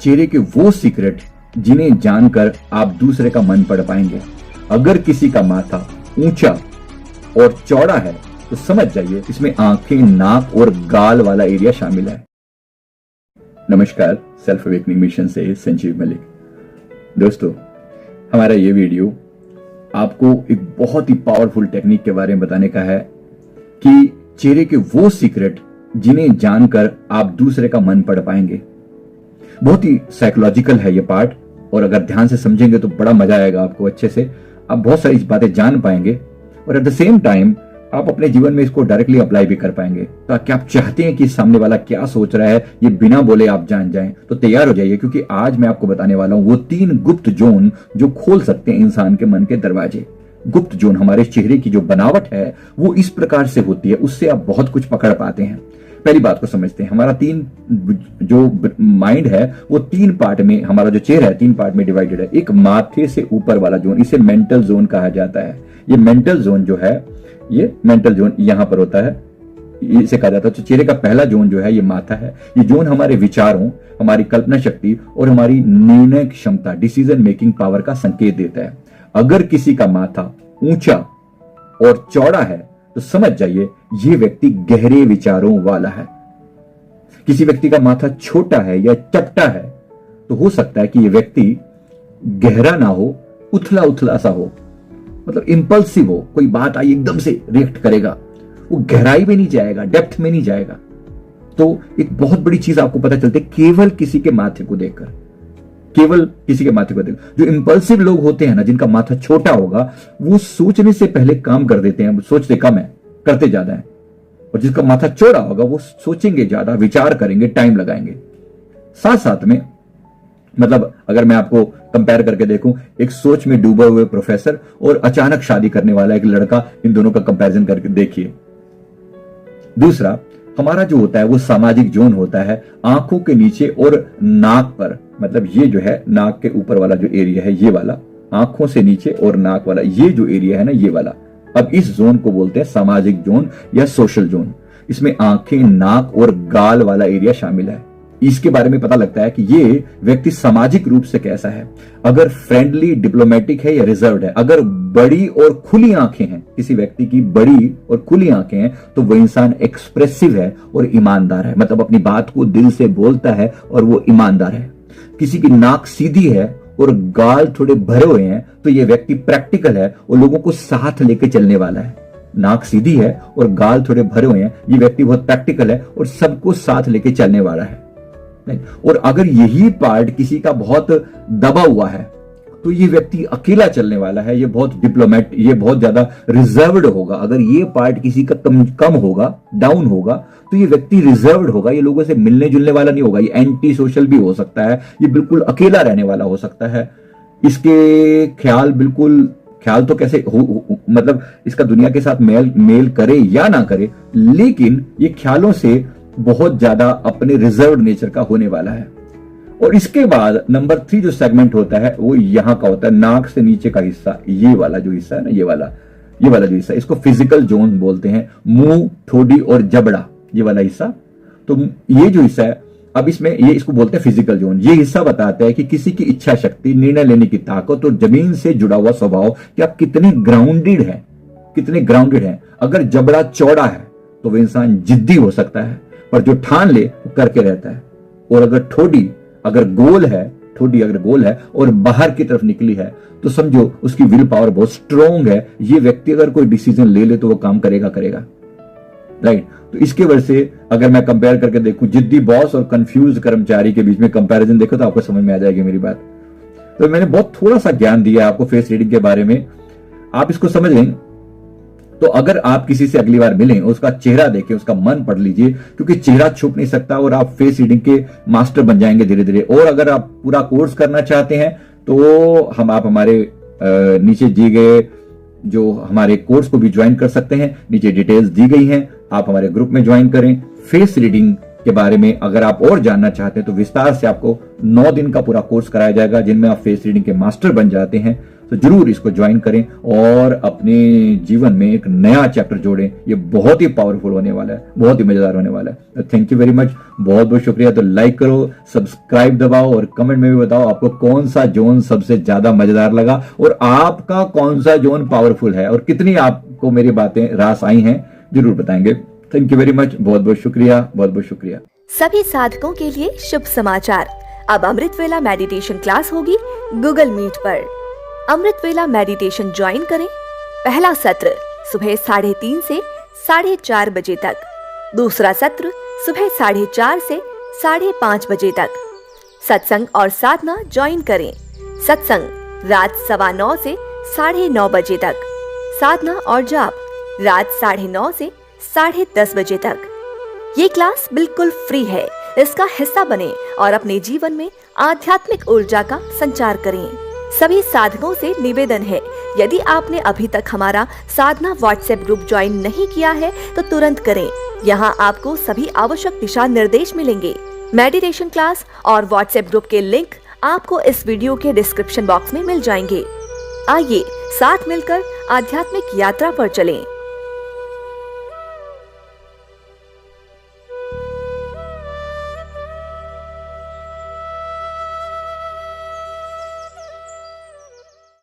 चेहरे के वो सीक्रेट जिन्हें जानकर आप दूसरे का मन पढ़ पाएंगे। अगर किसी का माथा ऊंचा और चौड़ा है तो समझ जाइए इसमें आंखें, नाक और गाल वाला एरिया शामिल है। नमस्कार, सेल्फ अवेकनिंग मिशन से संजीव मलिक। दोस्तों, हमारा ये वीडियो आपको एक बहुत ही पावरफुल टेक्निक के बारे में बताने का है कि चेहरे के वो सीक्रेट जिन्हें जानकर आप दूसरे का मन पढ़ पाएंगे। बहुत ही साइकोलॉजिकल है ये पार्ट, और अगर ध्यान से समझेंगे तो बड़ा मजा आएगा आपको। अच्छे से आप बहुत सारी बातें जान पाएंगे और एट द सेम टाइम आप अपने जीवन में इसको डायरेक्टली अप्लाई भी कर पाएंगे। ताकि आप चाहते हैं कि सामने वाला क्या सोच रहा है ये बिना बोले आप जान जाएं, तो तैयार हो जाइए, क्योंकि आज मैं आपको बताने वाला हूं वो 3 गुप्त जोन जो खोल सकते हैं इंसान के मन के दरवाजे। गुप्त जोन, हमारे चेहरे की जो बनावट है वो इस प्रकार से होती है, उससे आप बहुत कुछ पकड़ पाते हैं। पहली बात को समझते हैं, हमारा 3 जो माइंड है वो 3 पार्ट में, हमारा जो चेहरा है 3 पार्ट में डिवाइडेड है। एक माथे से ऊपर वाला जोन, इसे मेंटल जोन कहा जाता है। ये मेंटल जोन जो है, ये मेंटल जोन यहां पर होता है, इसे कहा जाता है। तो चेहरे का पहला जोन जो है ये माथा है। ये जोन हमारे विचारों, हमारी कल्पना शक्ति और हमारी निर्णय क्षमता, डिसीजन मेकिंग पावर का संकेत देता है। अगर किसी का माथा ऊंचा और चौड़ा है तो समझ जाइए ये व्यक्ति गहरे विचारों वाला है। किसी व्यक्ति का माथा छोटा है या चपटा है तो हो सकता है कि ये व्यक्ति गहरा ना हो, उथला उथला सा हो, मतलब इंपल्सिव हो। कोई बात आई एकदम से रिएक्ट करेगा, वो गहराई में नहीं जाएगा, डेप्थ में नहीं जाएगा। तो एक बहुत बड़ी चीज आपको पता चलती है केवल किसी के माथे को देखकर, केवल किसी के माथे को देखकर। जो इंपल्सिव लोग होते हैं ना, जिनका माथा छोटा होगा, वो सोचने से पहले काम कर देते हैं, सोचते कम है, करते ज्यादा है। और जिसका माथा चौड़ा होगा वो सोचेंगे ज्यादा, विचार करेंगे, टाइम लगाएंगे। साथ साथ में, मतलब अगर मैं आपको कंपेयर करके देखूं, एक सोच में डूबे हुए प्रोफेसर और अचानक शादी करने वाला एक लड़का, इन दोनों का कंपैरिजन करके देखिए। दूसरा हमारा जो होता है वो सामाजिक जोन होता है, आंखों के नीचे और नाक पर, मतलब ये जो है नाक के ऊपर वाला जो एरिया है, ये वाला आंखों से नीचे और नाक वाला ये जो एरिया है ना, ये वाला। अब इस जोन को बोलते हैं सामाजिक जोन या सोशल जोन। इसमें आंखें, नाक और गाल वाला एरिया शामिल है। इसके बारे में पता लगता है कि ये व्यक्ति सामाजिक रूप से कैसा है। अगर फ्रेंडली, डिप्लोमेटिक है या रिजर्व्ड है। अगर बड़ी और खुली आंखें हैं, किसी व्यक्ति की बड़ी और खुली आंखें हैं, तो वो इंसान एक्सप्रेसिव है और ईमानदार है, मतलब अपनी बात को दिल से बोलता है और वो ईमानदार है। किसी की नाक सीधी है और गाल थोड़े भरे हुए हैं तो ये व्यक्ति प्रैक्टिकल है और लोगों को साथ लेके चलने वाला है। नाक सीधी है और गाल थोड़े भरे हुए हैं, ये व्यक्ति बहुत प्रैक्टिकल है और सबको साथ लेके चलने वाला है। और अगर यही पार्ट किसी का बहुत दबा हुआ है तो ये व्यक्ति अकेला चलने वाला है, ये बहुत डिप्लोमेट, ये बहुत ज्यादा रिजर्व्ड होगा। अगर ये पार्ट किसी का कम होगा, डाउन होगा, तो ये व्यक्ति रिजर्व्ड होगा, ये लोगों से मिलने जुलने वाला नहीं होगा, ये एंटी सोशल भी हो सकता है, ये बिल्कुल अकेला रहने वाला हो सकता है। इसके ख्याल तो कैसे मतलब इसका दुनिया के साथ मेल करे या ना करे, लेकिन ये ख्यालों से बहुत ज्यादा अपने रिजर्व नेचर का होने वाला है। और इसके बाद नंबर 3 जो सेगमेंट होता है वो यहां का होता है, नाक से नीचे का हिस्सा, ये वाला जो हिस्सा है ना, ये वाला जो हिस्सा, इसको फिजिकल जोन बोलते हैं। मुंह, ठोडी और जबड़ा, ये वाला हिस्सा। तो ये जो हिस्सा है, अब इसमें ये इसको बोलते हैं फिजिकल जोन। ये हिस्सा बताता है कि किसी की इच्छा शक्ति, निर्णय लेने की ताकत और जमीन से जुड़ा हुआ स्वभाव, कि आप कितने ग्राउंडेड हैं। अगर जबड़ा चौड़ा है तो वह इंसान जिद्दी हो सकता है, पर जो ठान ले वो करके रहता है। और अगर ठोडी अगर गोल है और बाहर की तरफ निकली है तो समझो उसकी विल पावर बहुत स्ट्रॉन्ग है। ये व्यक्ति अगर कोई डिसीजन ले ले तो वो काम करेगा। राइट। तो इसके वजह से अगर मैं कंपेयर करके देखूं, जिद्दी बॉस और कंफ्यूज कर्मचारी के बीच में कंपैरिजन देखो तो आपको समझ में आ जाएगी मेरी बात। तो मैंने बहुत थोड़ा सा ज्ञान दिया आपको फेस रीडिंग के बारे में, आप इसको समझ लें। तो अगर आप किसी से अगली बार मिलें, उसका चेहरा देखें, उसका मन पढ़ लीजिए, क्योंकि चेहरा छुप नहीं सकता और आप फेस रीडिंग के मास्टर बन जाएंगे धीरे धीरे। और अगर आप पूरा कोर्स करना चाहते हैं तो आप हमारे नीचे दिए गए जो हमारे कोर्स को भी ज्वाइन कर सकते हैं। नीचे डिटेल्स दी गई हैं, आप हमारे ग्रुप में ज्वाइन करें। फेस रीडिंग के बारे में अगर आप और जानना चाहते हैं तो विस्तार से आपको 9 दिन का पूरा कोर्स कराया जाएगा, जिनमें आप फेस रीडिंग के मास्टर बन जाते हैं। तो जरूर इसको ज्वाइन करें और अपने जीवन में एक नया चैप्टर जोड़ें। ये बहुत ही पावरफुल होने वाला है, बहुत ही मजेदार होने वाला है। तो थैंक यू वेरी मच, बहुत बहुत शुक्रिया। तो लाइक करो, सब्सक्राइब दबाओ और कमेंट में भी बताओ आपको कौन सा जोन सबसे ज्यादा मजेदार लगा और आपका कौन सा जोन पावरफुल है और कितनी आपको मेरी बातें रास आई हैं, जरूर बताएंगे। थैंक यू वेरी मच, बहुत बहुत शुक्रिया, बहुत बहुत शुक्रिया। सभी साधकों के लिए शुभ समाचार। अब अमृत वेला मेडिटेशन क्लास होगी गूगल मीट पर। अमृत वेला मेडिटेशन ज्वाइन करें। पहला सत्र सुबह 3:30 से 4:30 बजे तक, दूसरा सत्र सुबह 4:30 से 5:30 बजे तक। सत्संग और साधना ज्वाइन करें। सत्संग रात 9:15 से 9:30 बजे तक, साधना और जाप रात 9:30 से 10:30 बजे तक। ये क्लास बिल्कुल फ्री है। इसका हिस्सा बने और अपने जीवन में आध्यात्मिक ऊर्जा का संचार करें। सभी साधकों से निवेदन है, यदि आपने अभी तक हमारा साधना व्हाट्सएप ग्रुप ज्वाइन नहीं किया है तो तुरंत करें। यहाँ आपको सभी आवश्यक दिशा निर्देश मिलेंगे। मेडिटेशन क्लास और व्हाट्सएप ग्रुप के लिंक आपको इस वीडियो के डिस्क्रिप्शन बॉक्स में मिल जाएंगे। आइए साथ मिलकर आध्यात्मिक यात्रा पर चलें।